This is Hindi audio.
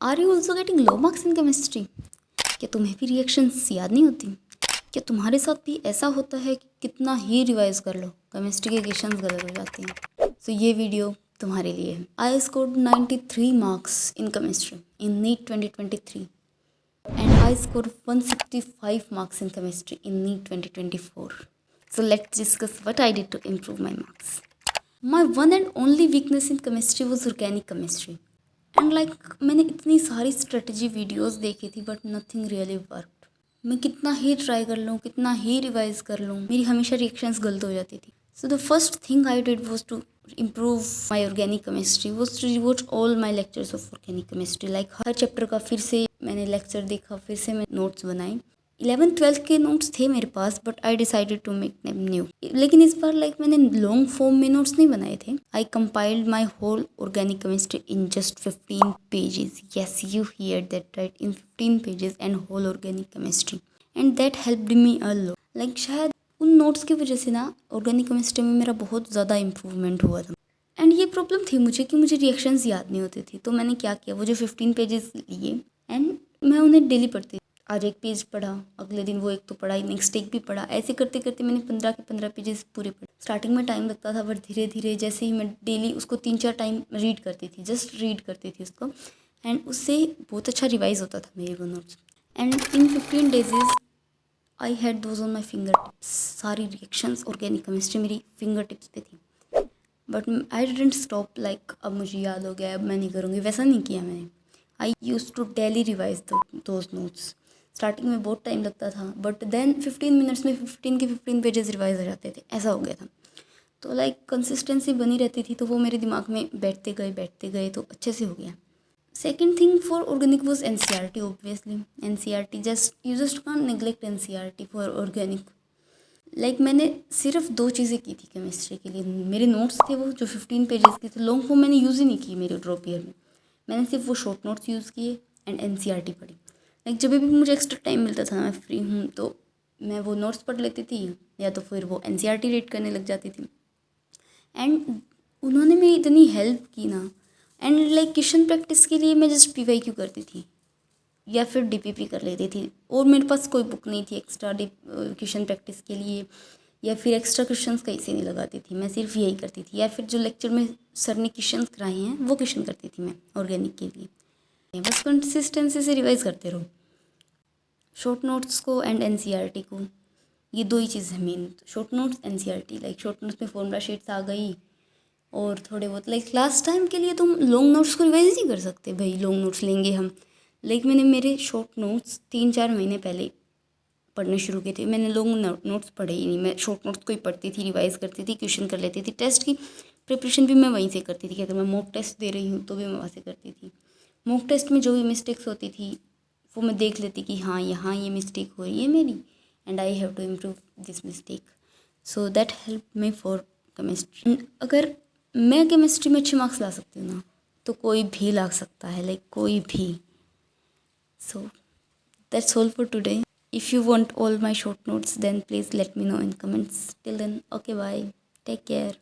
Are you also getting low marks in chemistry? क्या तुम्हें भी रिएक्शंस याद नहीं होती? क्या तुम्हारे साथ भी ऐसा होता है कि कितना ही रिवाइज कर लो केमिस्ट्री के क्वेश्चंस गलत हो जाते हैं? सो ये वीडियो तुम्हारे लिए है। I scored 93 marks in chemistry in NEET 2023 and I scored 165 marks in chemistry in NEET 2024. So let's discuss what I did to improve my marks. My one and only weakness in chemistry was organic chemistry. And मैंने इतनी सारी स्ट्रेटजी वीडियोस देखी थी बट नथिंग रियली वर्कड। मैं कितना ही ट्राई कर लूँ, कितना ही रिवाइज कर लूँ, मेरी हमेशा रिएक्शंस गलत हो जाती थी। So the first thing I did was to improve my organic chemistry was to rewatch all my lectures of organic chemistry. Her chapter का फिर से मैंने लेक्चर देखा, फिर से मैं नोट्स बनाए। 11th-12th के नोट्स थे मेरे पास but I decided to make them new. लेकिन इस बार मैंने लॉन्ग फॉर्म में नोट्स नहीं बनाए थे। I compiled my whole organic chemistry in just 15 pages. Yes, you hear that right, in 15 pages and whole organic chemistry, and that helped me a lot. शायद उन नोट्स की वजह से ना ऑर्गेनिक केमिस्ट्री में मेरा बहुत ज़्यादा इम्प्रूवमेंट हुआ था। एंड ये प्रॉब्लम थी मुझे कि मुझे रिएक्शंस याद नहीं होते थे। तो मैंने क्या किया, वो जो 15 पेजेस लिए एंड मैं उन्हें डेली पढ़ती। आज एक पेज पढ़ा, अगले दिन वो एक तो पढ़ा, नेक्स्ट एक भी पढ़ा। ऐसे करते करते मैंने 15 के 15 पेजेस पूरे पढ़े। स्टार्टिंग में टाइम लगता था बट धीरे धीरे जैसे ही मैं डेली उसको 3-4 टाइम रीड करती थी, जस्ट रीड करती थी उसको, एंड उससे बहुत अच्छा रिवाइज होता था मेरे वो notes. And in 15 days I had those on my finger tips. सारी रिएक्शंस ऑर्गेनिक केमिस्ट्री मेरी फिंगर टिप्स पे थी। बट आई डिडंट स्टॉप अब मुझे याद हो गया, अब मैं नहीं करूँगी, वैसा नहीं किया मैंने। I use to daily revise those notes. Starting में बहुत टाइम लगता था बट देन 15 मिनट्स में 15 के 15 पेजेस रिवाइज हो जाते थे, ऐसा हो गया था। तो कंसिस्टेंसी बनी रहती थी, तो वो मेरे दिमाग में बैठते गए तो अच्छे से हो गया। Second thing for organic was NCERT obviously. NCERT you just can't neglect NCERT for organic. मैंने सिर्फ 2 चीज़ें की थी केमिस्ट्री के लिए। मेरे नोट्स थे वो जो 15 पेजेस के थे, लॉन्ग फॉर्म मैंने यूज़ ही नहीं की मेरे ड्रॉप ईयर में। मैंने सिर्फ वो शॉर्ट नोट्स यूज़ किए एंड NCERT पढ़ी। जब भी मुझे एक्स्ट्रा टाइम मिलता था, मैं फ्री हूँ तो मैं वो नोट्स पढ़ लेती थी या तो फिर वो NCERT रीड करने लग जाती थी। एंड उन्होंने मेरी इतनी हेल्प की ना। एंड क्वेश्चन प्रैक्टिस के लिए मैं जस्ट PYQ करती थी या फिर DPP कर लेती थी, और मेरे पास कोई बुक नहीं थी एक्स्ट्रा क्वेश्चन प्रैक्टिस के लिए, या फिर एक्स्ट्रा क्वेश्चंस कहीं से नहीं लगाती थी। मैं सिर्फ यही करती थी, या फिर जो लेक्चर में सर ने क्वेश्चंस कराए हैं वो क्वेश्चन करती थी मैं ऑर्गेनिक के लिए। बस कंसिस्टेंसी से रिवाइज करते रहो शॉर्ट नोट्स को एंड NCERT को। ये 2 ही चीज़ है main, short notes NCERT। Short notes में फॉर्मूला शीट्स आ गई और थोड़े बहुत लास्ट टाइम के लिए तुम लॉन्ग नोट्स को रिवाइज नहीं कर सकते भाई, लॉन्ग नोट्स लेंगे हम। मैंने मेरे शॉर्ट नोट्स 3-4 महीने पहले पढ़ने शुरू किए थे। मैंने लॉन्ग नोट्स पढ़े ही नहीं, मैं शॉर्ट नोट्स को ही पढ़ती थी, रिवाइज करती थी, क्वेश्चन कर लेती थी। टेस्ट की प्रिपरेशन भी मैं वहीं से करती थी कि अगर मैं मॉक टेस्ट दे रही हूँ तो भी मैं वहाँ से करती थी। मॉक टेस्ट में जो भी मिस्टेक्स होती थी वो मैं देख लेती कि हाँ यहाँ ये मिस्टेक हो रही है मेरी, and I have to improve this mistake. So that help me for chemistry. अगर मैं केमिस्ट्री में अच्छे मार्क्स ला सकती हूँ ना, तो कोई भी ला सकता है, कोई भी। So that's all for today. If you want all my short notes, then please let me know in comments. Till then, okay, bye. Take care.